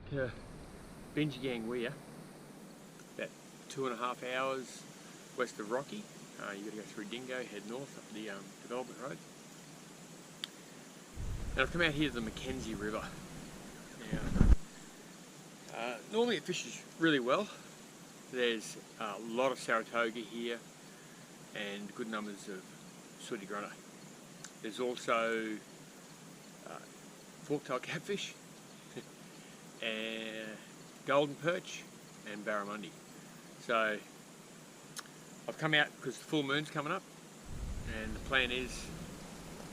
to Bingegang Weir, about 2.5 hours west of Rocky. You've got to go through Dingo, head north up the development road. And I've come out here to the Mackenzie River. Now, normally it fishes really well. There's a lot of Saratoga here and good numbers of sooty grunter. There's also fork-tail catfish, and golden perch and barramundi. So I've come out because the full moon's coming up and the plan is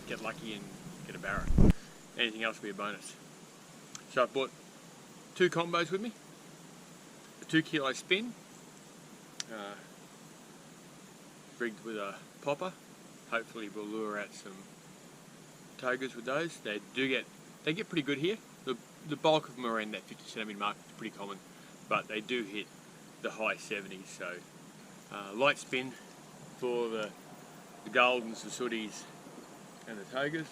get lucky and get a barra. Anything else will be a bonus. So I've bought 2 combos with me, a 2 kilo spin, rigged with a popper. Hopefully we'll lure out some togas with those. They get pretty good here. The bulk of them are in that 50 centimetre mark. It's pretty common, but they do hit the high 70s. So light spin for the goldens, the sooties, and the togas.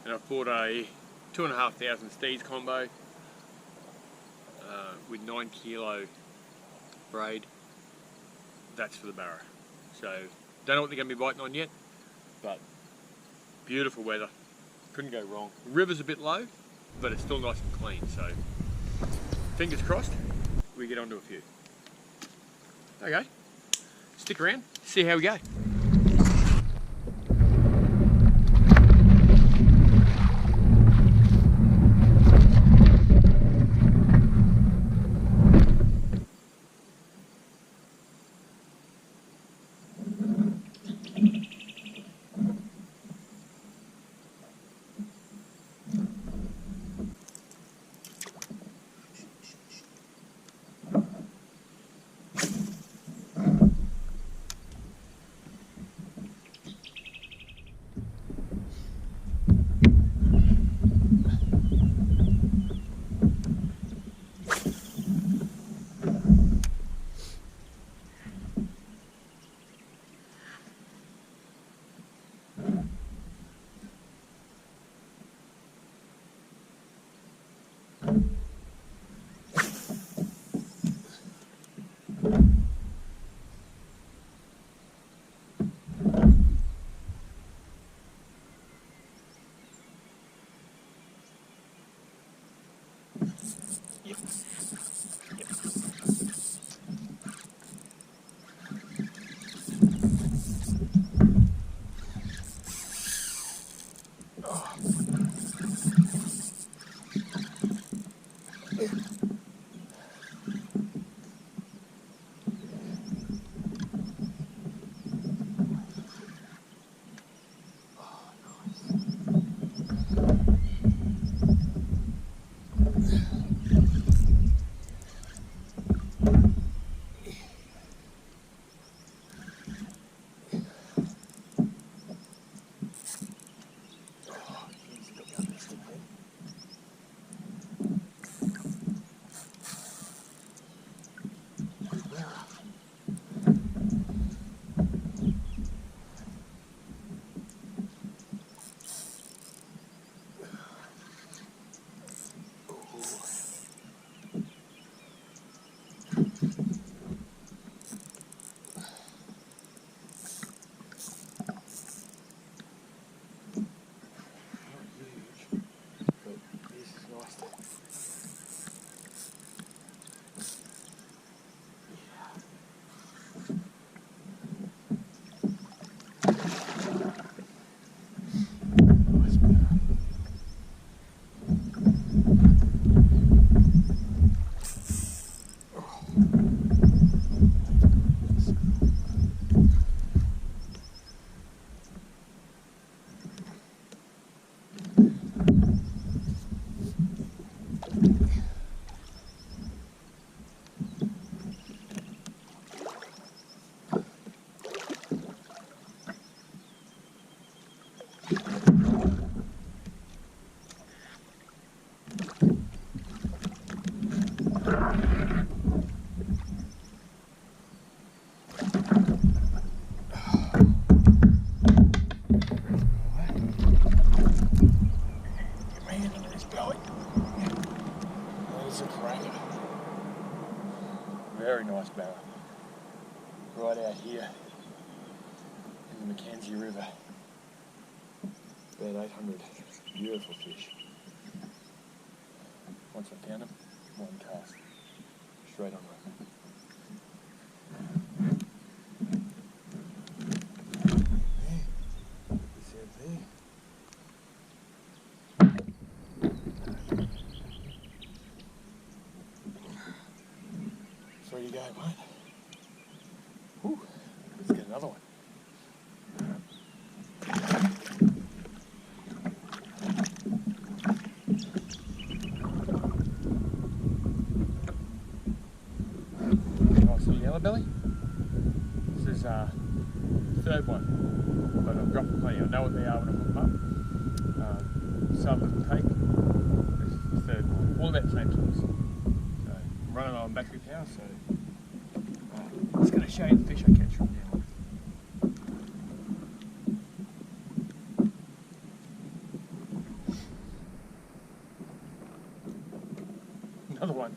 And I've bought a 2,500 steez combo with 9 kilo braid. That's for the barra. So don't know what they're going to be biting on yet, but beautiful weather. Couldn't go wrong. The river's a bit low, but it's still nice and clean. So fingers crossed, we get onto a few. Okay, stick around, see how we go. Yep. That's a cracker. Very nice barra. Right out here in the Mackenzie River. About 800 beautiful fish. Once I found them, one cast. Straight on them. So you go, mate. Whew. Let's get another one. Nice little yellow belly. This is third one, but I've dropped them plenty. I know what they are when I put them up. Some doesn't take. This is the third one. All about the same size. So I'm running on battery power, so I'm just going to show you the fish I catch from now on. Another one.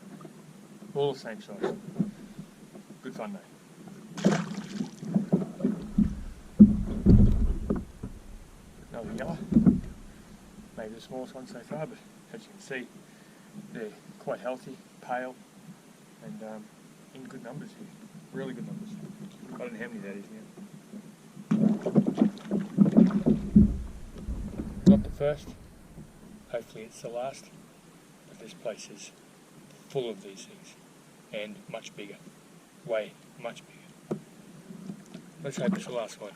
All the same size. Good fun though. Another yellow. Maybe the smallest one so far, but as you can see, they're quite healthy, pale, and in good numbers here. Really good numbers. I don't know how many that is now. Not the first. Hopefully it's the last. But this place is full of these things. And much bigger. Way much bigger. Let's hope it's the last one.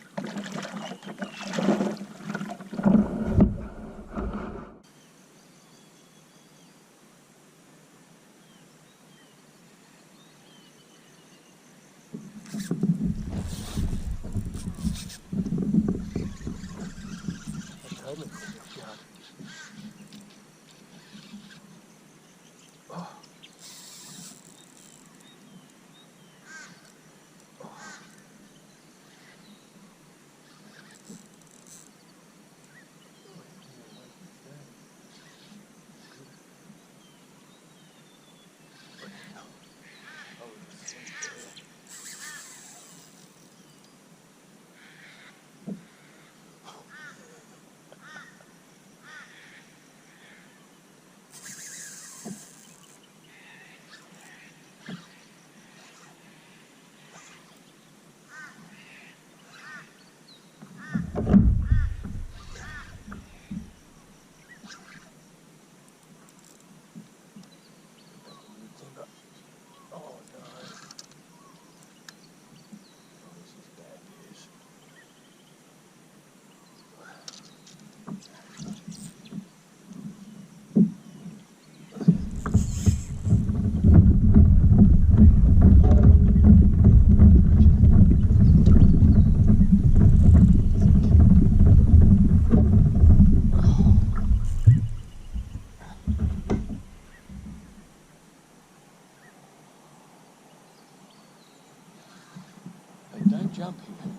Don't jump here.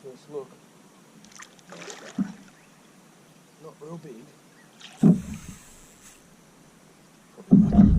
First look. Not real big. Probably lucky.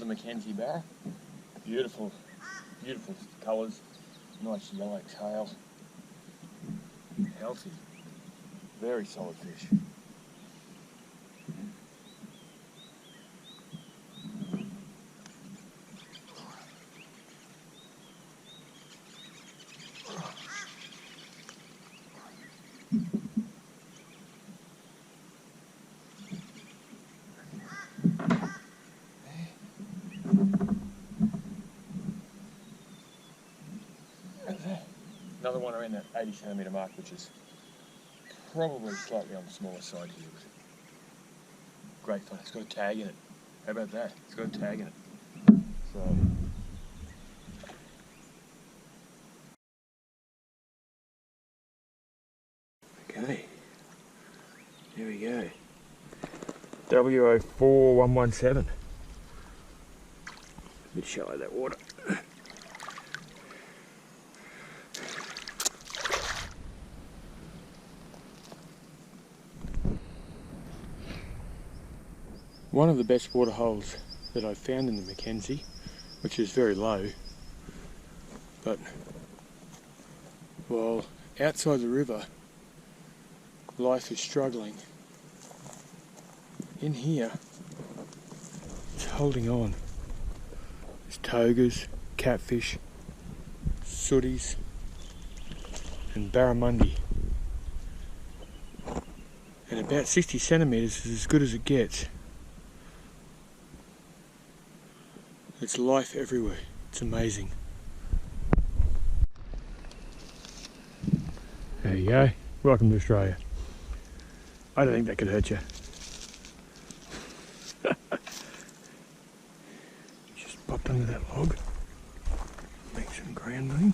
Another Mackenzie Barra. Beautiful, beautiful colours. Nice yellow tail. Healthy. Very solid fish. Another one around that 80 centimetre mark, which is probably slightly on the smaller side here. Great fun. It's got a tag in it. How about that? It's got a tag in it. So. Okay. There we go. WO4117. A bit shallow that water. One of the best water holes that I've found in the Mackenzie, which is very low, but while outside the river life is struggling, in here it's holding on. There's togas, catfish, sooties and barramundi, and about 60 centimetres is as good as it gets. It's life everywhere. It's amazing. There you go. Welcome to Australia. I don't think that could hurt you. Just popped under that log. Make some ground moving.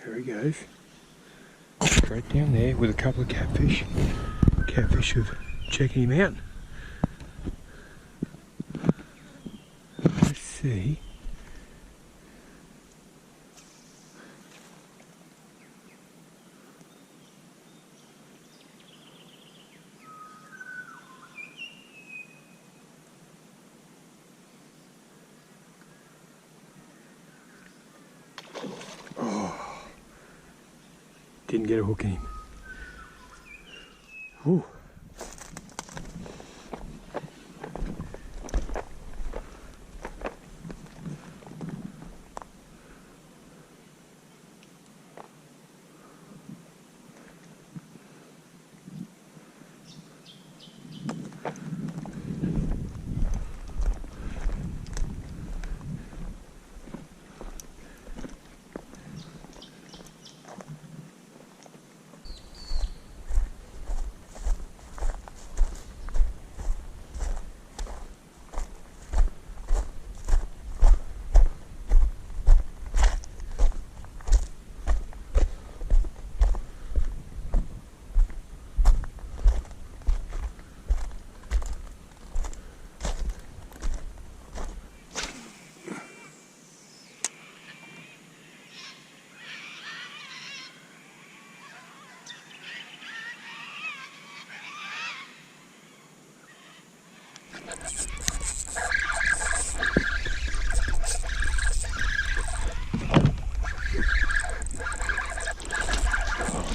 There he goes, straight down there with a couple of catfish. Catfish have checking him out. Let's see. Didn't get a hook in him. Ooh.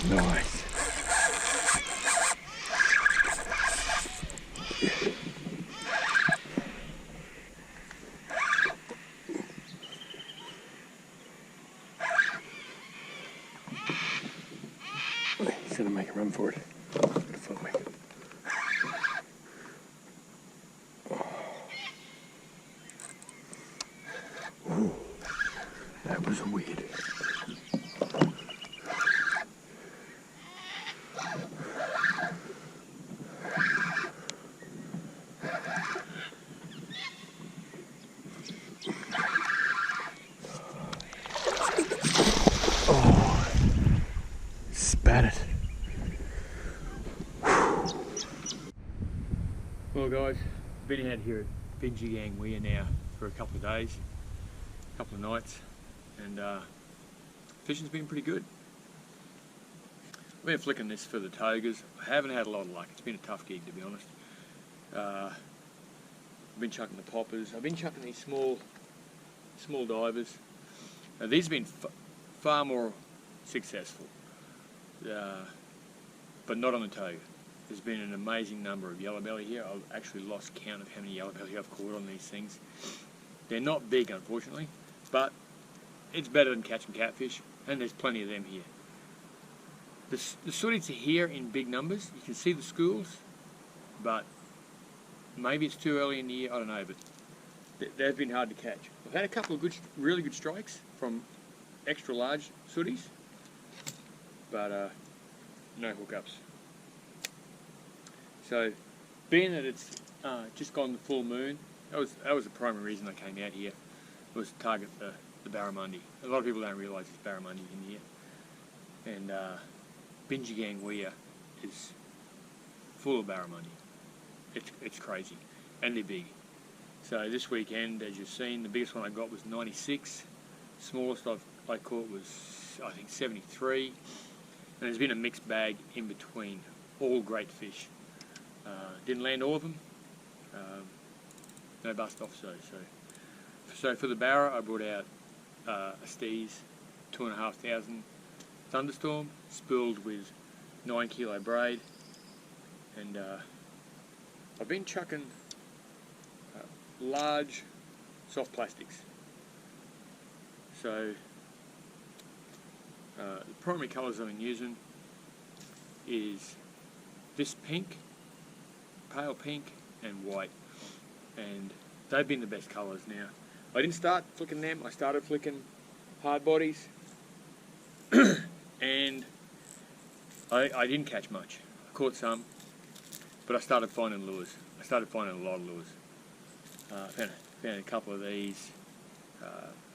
Nice. He's gonna make a run for it. Follow him. Ooh, that was weird. Oh, spat it. Well guys, been out here at Bingegang Weir now for a couple of days, a couple of nights, and fishing's been pretty good. I've been flicking this for the togas. I haven't had a lot of luck. It's been a tough gig, to be honest. I've been chucking the poppers. I've been chucking these small divers. These have been far more successful, but not on the toga. There's been an amazing number of yellow belly here. I've actually lost count of how many yellow belly I've caught on these things. They're not big, unfortunately, but it's better than catching catfish, and there's plenty of them here. The sooties are here in big numbers. You can see the schools, but maybe it's too early in the year, I don't know, but they've been hard to catch. I've had a couple of really good strikes from extra large sooties, but no hookups. So, being that it's just gone the full moon, that was the primary reason I came out here, was to target the Barramundi. A lot of people don't realise there's Barramundi in here, and Bingegang Weir is full of Barramundi. It's crazy, and they're big. So this weekend, as you've seen, the biggest one I got was 96. Smallest I caught was, I think, 73. And there's been a mixed bag in between, all great fish. Didn't land all of them. No bust off so for the Barra, I brought out a Steez 2,500 Thunderstorm, spooled with 9 kilo braid, and I've been chucking large soft plastics. So the primary colours I've been using is this pink, pale pink and white, and they've been the best colours now. I didn't start flicking them, I started flicking hard bodies and I didn't catch much. I caught some, but I started finding lures. I started finding a lot of lures. Found a couple of these,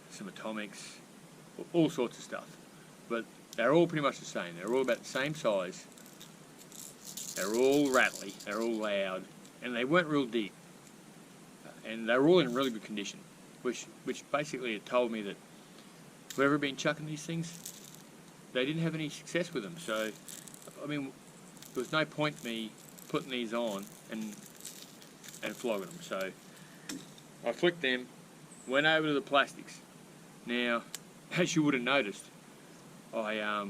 some atomics, all sorts of stuff. But they're all pretty much the same. They're all about the same size. They're all rattly, they're all loud, and they weren't real deep. And they were all in really good condition, which basically had told me that whoever had been chucking these things, they didn't have any success with them. So, I mean, there was no point me putting these on and flogging them. So, I flicked them, went over to the plastics. Now, as you would have noticed, I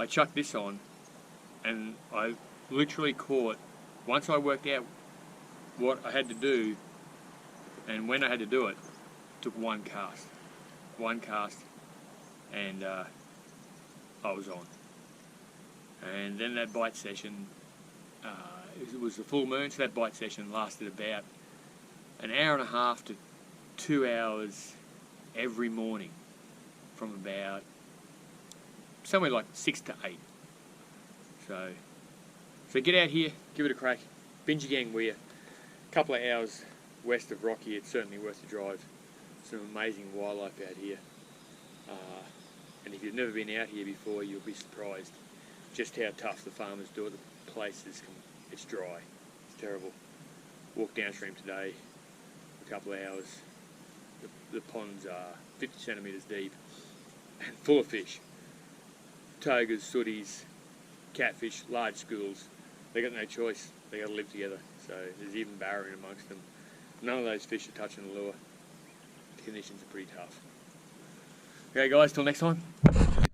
chucked this on, and I literally caught, once I worked out what I had to do and when I had to do it, took one cast, and I was on. And then that bite session, it was the full moon, so that bite session lasted about an hour and a half to 2 hours every morning, from about somewhere like 6 to 8. So get out here, give it a crack. Bingegang Weir, a couple of hours west of Rocky. It's certainly worth the drive. Some amazing wildlife out here, and if you've never been out here before, you'll be surprised just how tough the farmers do it. The place it's dry, it's terrible. Walked downstream today for a couple of hours. The ponds are 50 centimetres deep and full of fish. Togas, sooties, catfish, large schools. They got no choice. They got to live together. So there's even barra in amongst them. None of those fish are touching the lure. The conditions are pretty tough. Okay guys, till next time.